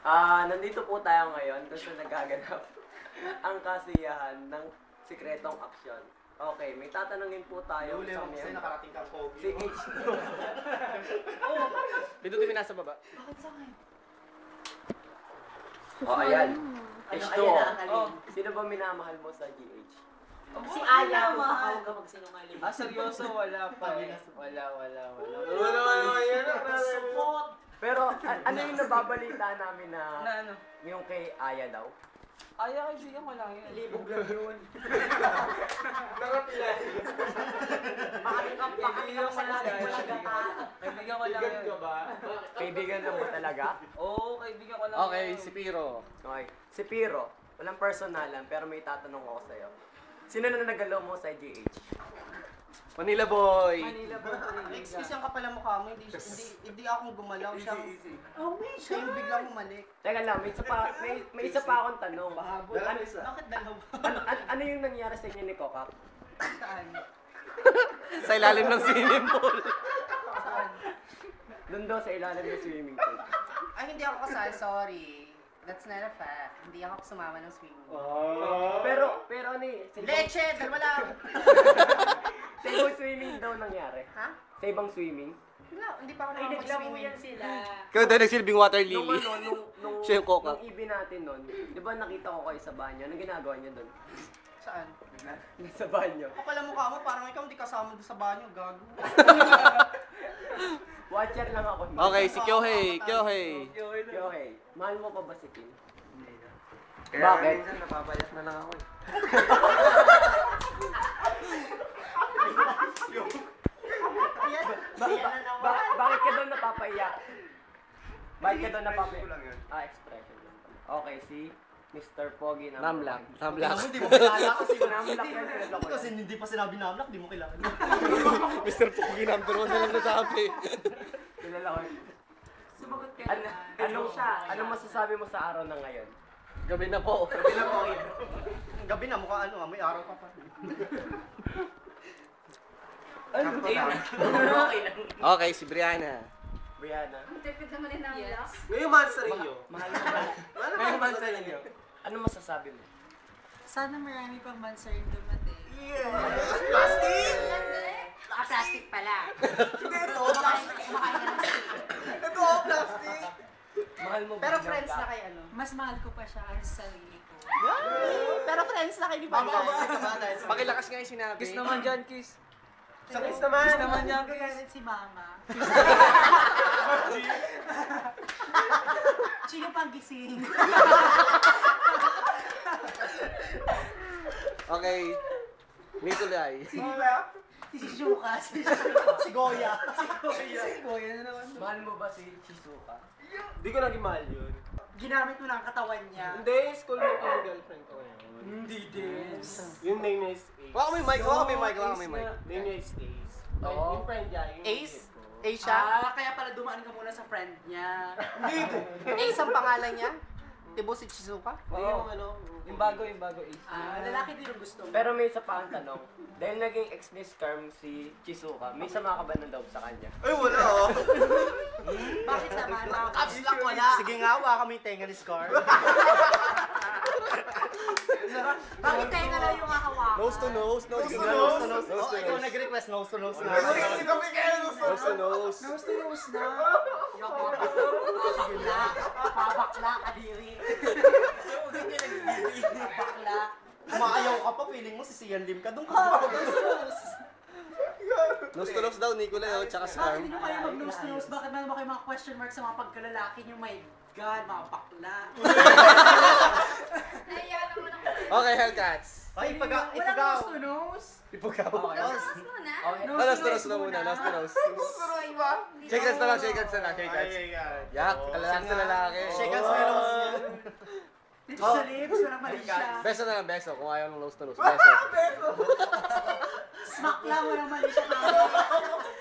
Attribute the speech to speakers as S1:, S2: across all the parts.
S1: Nandito po tayo ngayon kasi nagaganap ang kasiyahan ng sikretong aksyon. Okay, may tatanungin po tayo
S2: Luli,
S1: sa
S2: kasi nakarating kang pogi.
S1: si H2.
S3: Pindutin mo nasa baba.
S4: Bakit sa akin?
S1: Ayan. H2.
S4: Oh.
S1: Sino ba minamahal mo sa GH?
S4: Si Aya, huwag ka magsinungaling.
S3: Seryoso? Wala pa eh. Wala.
S4: Support!
S1: Pero ano yung nababalita namin na
S3: ano?
S1: yung kay Aya daw?
S3: Aya, kaibigan ko lang yun.
S4: Libog lang yun.
S3: Nakapila.
S4: Pakakita sa lahat ng malagata.
S3: Kaibigan ko lang yun.
S1: Kaibigan lang ba talaga?
S3: Oo, kaibigan ko lang
S5: Okay,
S3: yun.
S5: si Piro.
S1: Okay. Si Piro, walang personalan pero may tatanong ako sa'yo. Sino na nagalaw mo sa GH?
S5: Manila Boy.
S3: Manila po.
S2: Excuse yung kapal ang mukha mo, hindi akong gumalaw siya.
S4: Oh my
S2: Siya yung biglang bumalik.
S1: Teka lang, may isa pa akong tanong.
S2: Bakit dalawa?
S1: Ano yung nangyari sa inyo ni Kokak?
S2: Saan?
S5: Sa ilalim ng swimming pool.
S2: Saan?
S1: Doon daw sa ilalim ng swimming pool.
S2: Ay, hindi ako kasal, sorry. That's not a fact. Hindi ako sumama ng swimming.
S1: Pero ano eh, sa ibang,
S2: Leche! Dalawa lang!
S1: sa ibang swimming daw nangyari.
S2: Ha?
S1: Sa ibang swimming.
S2: Wala, hindi pa ako
S4: Ay, naglamu
S2: nakapag-swimming.
S4: yan sila.
S5: Kaya tayo nagsilbing water
S1: Nung
S5: lily.
S1: nung
S5: Siya yung Kokak.
S1: nung ibi natin nun, di ba nakita ko kayo sa banyo? Anong ginagawa niyo doon?
S2: Saan?
S1: Sa banyo.
S2: Kapal ang mukha mo, parang ikaw hindi kasama doon sa banyo, gago.
S1: Watcher lang ako.
S5: Okay, si Kyohei.
S1: Okay. Mahal mo pa ba si Kim?
S3: Kaya
S1: Bakit?
S3: minsan napapayak na lang ako eh.
S1: Bakit ka doon napapaiyak? Bakit ka doon napapaiyak? Expression lang pala. Okay, si Mr. Pogi na.
S5: Namlak.
S2: Hindi mo kilala kasi
S1: Namlak yan, kilala ko
S2: Kasi
S1: yan.
S2: hindi pa sinabi namlak, di mo kilala.
S5: Mr. Pogi number 1 na lang nasabi.
S1: Kilala ko yan.
S4: Sumagot ka
S1: Ano,
S4: naman.
S1: anong masasabi mo sa araw na ngayon?
S5: Gabi na po.
S2: Gabi na, mukha ano, may araw pa pa.
S5: Okay, si Brianna.
S1: Brianna,
S4: Tipid naman ni Namla.
S3: Ngayon man sa inyo.
S1: mahal mo ba?
S3: Ngayon man sa inyo.
S1: Ano masasabi mo?
S6: Sana marami pang bansa rin dumating.
S4: Plastic pala.
S1: Mahal mo ba?
S2: Pero
S1: si
S2: friends
S1: Namla?
S2: na kayo ano?
S6: Mas mahal ko pa siya sa sarili ko.
S2: Pero friends na kayo, di ba?
S5: Pakilakas nga yung sinabi.
S3: Kiss naman dyan, kiss.
S2: Sa kiss naman.
S3: Kiss naman yan, kiss.
S6: Galit si mama. Sino pang gising?
S5: Okay. Nikolay.
S6: Si Shuka.
S2: Si Goya.
S6: Goya na naman.
S1: Mahal mo ba si Shizuka?
S3: Hindi ko naging mahal yun.
S6: Ginamit mo na ang katawan niya.
S3: Hindi, school mate ko yung girlfriend ko ngayon.
S1: Hindi din.
S3: Yung name niya is Ace.
S5: Wala ko may mic, wala ko may mic, wala ko may
S3: Ace
S5: mic.
S3: nga. Name niya is Ace.
S1: Oo.
S3: Yung friend niya, yung
S2: Ace?
S3: kid ko.
S2: Ace siya?
S6: Kaya pala dumaan ka muna sa friend niya.
S2: Ace ang pangalan niya? Tibo si Shizuka?
S3: Hindi yung ano, yung bago Ace.
S6: Lalaki din yung gusto mo.
S1: Pero may isa pa ang tanong. Dahil naging ex ni Scarm si Shizuka, may sama ka ba ng loob sa kanya?
S3: Ay, wala oh.
S6: Bakit naman?
S2: Caps lock wala. Sige nga, hawa kami tenga ni Scar.
S6: Bakit tayo na lang yung hahawakan?
S5: Nose to nose, nose to
S2: Nose to
S5: nose.
S2: nose. Ikaw nag-request nose to nose na.
S5: Nose to nose.
S6: Nose to nose na. Yung pabakla, kadiri. Bakla.
S2: Maayaw ka pa, feeling mo si Sian Lim ka. Doon ka.
S5: Nose to nose daw, Nikolay, oh, tsaka
S6: Bakit
S5: Scarm.
S6: hindi nyo kayo mag-nose to nose? Bakit meron ba kayo mga question mark sa mga pagkalalaki nyo? My God, mga bakla.
S4: Naiya naman ako.
S5: Okay, Hellcats.
S2: Ay,
S6: Walang
S2: ipagaw.
S6: nose to nose?
S5: Ipugaw.
S4: Nasa muna.
S1: Okay.
S5: Oh, nose to nose na muna, nose to nose. Shake hands na lang, shake hands na lang, shake hands. Yak, kalalaki sa lalaki.
S2: Shake hands na nose niya.
S6: Dito sa lips, walang mali siya.
S5: Beso na lang, beso. Kung ayaw ng nose to nose, beso.
S6: Smack lang, walang mali siya.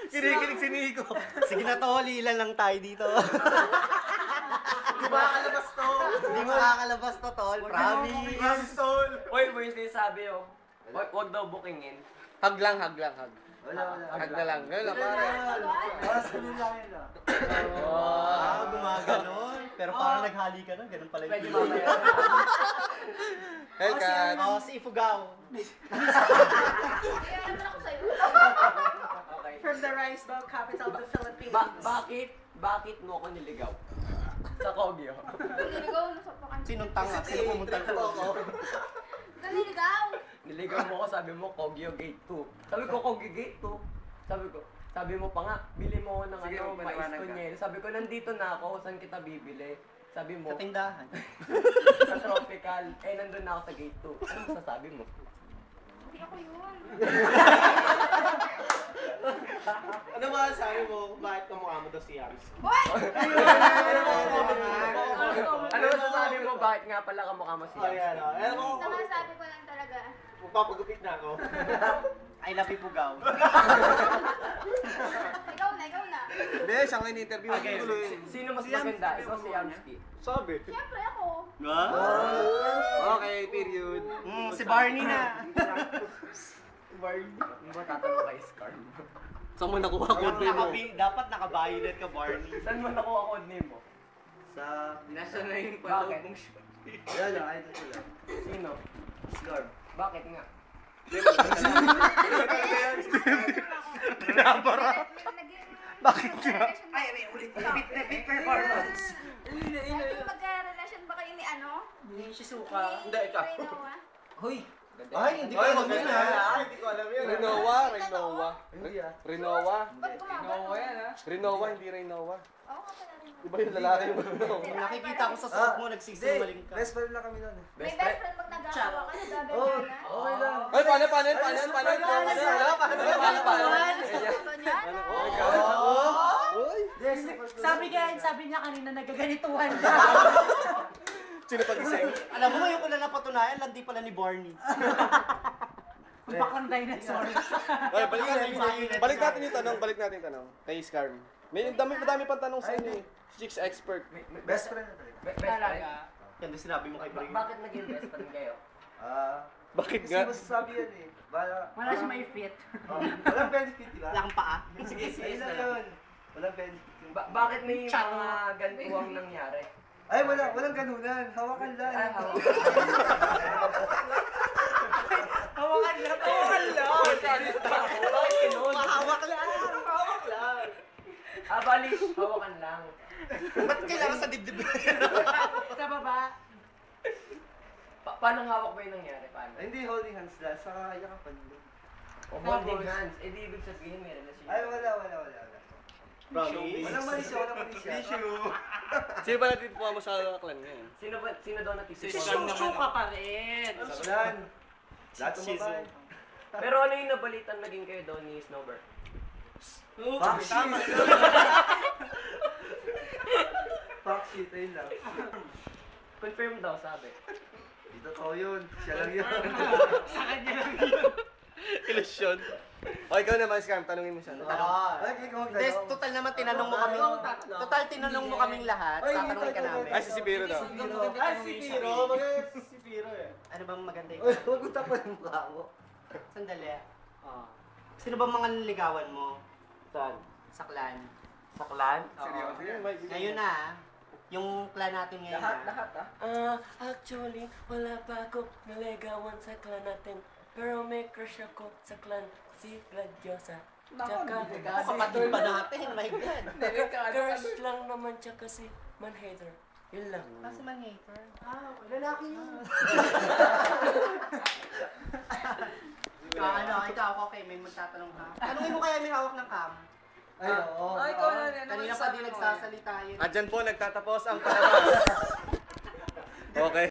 S5: Kinikilig si Nico.
S2: Sige na tol, ilan lang tayo dito.
S3: Di ba kalabas to?
S2: Hindi mo nakakalabas to tol, promise.
S3: tol.
S1: Oy, mo yung sinasabi oh. Huwag daw bookingin.
S5: Hug lang, hug lang, hug.
S2: Wala.
S5: Hug na lang. Ganun lang, pare.
S6: Para sa kanila yun lang.
S2: Gumaganon.
S3: Pero parang naghali ka na, ganun pala
S1: Pwede
S3: yung
S1: mamaya.
S5: Hellcat.
S3: Oo, si Ifugao.
S4: Kaya naman ako sa'yo.
S1: Okay.
S6: From the rice bowl capital of the Philippines.
S1: Bakit mo ako niligaw? Sa Kogyo.
S4: Niligaw mo sa pakan.
S3: Sinong tanga? Sino pumunta ko?
S4: Niligaw.
S1: Niligaw mo ako, sabi mo Kogyo Gate 2. Sabi ko Kogyo Gate 2. Sabi mo pa nga, bili mo ako ng
S5: Sige,
S1: mais
S5: maliwanag ka.
S1: kunyel. Sabi ko, nandito na ako, saan kita bibili? Sabi mo,
S3: Sa tindahan.
S1: sa Tropical. Nandun na ako sa Gate 2. Ano masasabi mo?
S4: Hindi ako yun.
S3: Ano ba sabi mo? Bakit kamukha mo daw si Yams?
S4: Boy!
S1: Ano masasabi mo, bakit nga pala kamukha mo si
S3: Ayan,
S1: Yams?
S3: ayan mo.
S4: Sa mga sabi ko lang talaga.
S3: Magpapagupit na ako. I love Ifugao.
S4: Ikaw na.
S5: Hindi, siya nga in-interview.
S3: Okay.
S1: Sino mas maganda? Ikaw si Yamski.
S3: Sabi.
S4: Siyempre ako.
S5: Okay, period.
S3: Si Barney na.
S1: Ano ba tatanong kay Scar?
S5: Saan mo nakuha code name mo?
S3: Dapat nakabayonet ka, Barney.
S1: Saan mo nakuha code name mo?
S3: Sa...
S5: Nasa na yung
S1: Bakit?
S3: Ayan lang, idol ko lang.
S1: Sino?
S3: Scarf.
S1: Bakit nga?
S3: Bakit nga?
S4: Ay, ulit. Bit performance. Magka-relasyon ba kayo ni ano?
S6: Ni Shizuka.
S4: Hindi, ikaw. Reynoa?
S6: Hoy,
S3: Ay, hindi ko alam yun ha.
S7: Hindi ko alam yun.
S5: Renoa.
S3: Hindi ah.
S5: Renoa.
S4: Ba't gumagawa?
S5: Renoa, hindi Renoa.
S4: Oo, ka pala rin.
S5: Iba yung lalaki mo.
S3: Nakikita ko sa suot mo, nagsisinungaling ka.
S7: Best friend lang kami nun.
S4: May best friend pag nagkakawa ka, nagagawa na.
S7: Okay lang.
S5: Ay, paano?
S4: Sabi niya,
S6: sabi niya kanina nagaganituhan ka.
S5: Sino pag-ising?
S3: Alam mo, yung ko na napatunayan, landi pala ni Barney.
S6: Bakang dinosaur.
S5: Okay, balik natin yung tanong. Kay Scarm. May madami pang tanong sa inyo eh. Chicks expert.
S7: Best friend na tayo.
S1: Best friend?
S3: Yan din sinabi mo kay Bring.
S1: Bakit naging best friend kayo?
S5: Bakit
S7: Kasi
S5: nga?
S7: masasabi yan eh.
S6: Wala siya may fit.
S7: Walang benefit, di ba?
S3: Wala kang paa.
S7: Sige, ayun lang yun. Walang benefit.
S1: Bakit may mga gantuwang nangyari?
S7: Ay, walang ganunan. Hawakan lang.
S1: Ay, hawak.
S6: Hawakan lang.
S1: Bakit kinun?
S3: Mahawak lang.
S1: Bali, hawakan lang.
S3: Ba't kailangan sa dibdib?
S6: Sa baba.
S1: Paano hawak ba yung nangyari? Paano?
S7: Hindi, holding hands lang. Saka yakapan lang.
S1: O holding hands, di ibig sabihin may relasyon.
S7: Ay, wala.
S3: Promise?
S7: Walang mali siya.
S5: Sino ba natitipuan mo sa clan ngayon?
S1: Sino daw natitipuan?
S6: Shizuka pa rin.
S7: Sablan. Lahat tumabay.
S1: Pero ano yung nabalitan naging kayo daw ni Snowbird?
S7: Tama. Fuck shit, ayun lang.
S1: Confirm daw, sabi.
S7: Di totoo yun. Siya lang yun.
S6: Sa kanya lang yun.
S5: Ilusyon. O, ikaw naman, Scarm. Tanungin mo siya.
S7: Ay, ikaw
S3: Hindi, total naman tinanong mo kami. Total tinanong mo kaming lahat. Tatanungin ka namin.
S5: Ay, si Biro daw.
S7: Ay, si Piro. Maganda si Piro eh.
S3: Ano bang maganda
S7: Uy,
S3: yun?
S7: huwag mo tapon yung mukha mo.
S3: Sandali. Sino ba mga niligawan mo?
S1: Saan?
S3: Sa clan?
S1: Sa clan?
S5: Seryoso yan, Mike.
S3: Ngayon na yung clan natin ngayon
S7: Lahat.
S1: Actually, wala pa ako naligawan sa clan natin. Pero may crush ako sa clan, si Gladiosa. Tsaka,
S3: Kapatid pa natin, my God.
S1: crush lang naman tsaka si Manhater. Yun lang.
S3: Kasi man hater.
S6: Lalaki yun.
S3: Ano, ikaw, okay, may magtatanong ka. Tanungin mo kaya may hawak ng cam.
S7: Ay, oo.
S6: Ay, ikaw na rin.
S3: Kanina pa di nagsasalita yun.
S5: At dyan po, nagtatapos ang palabas. Okay.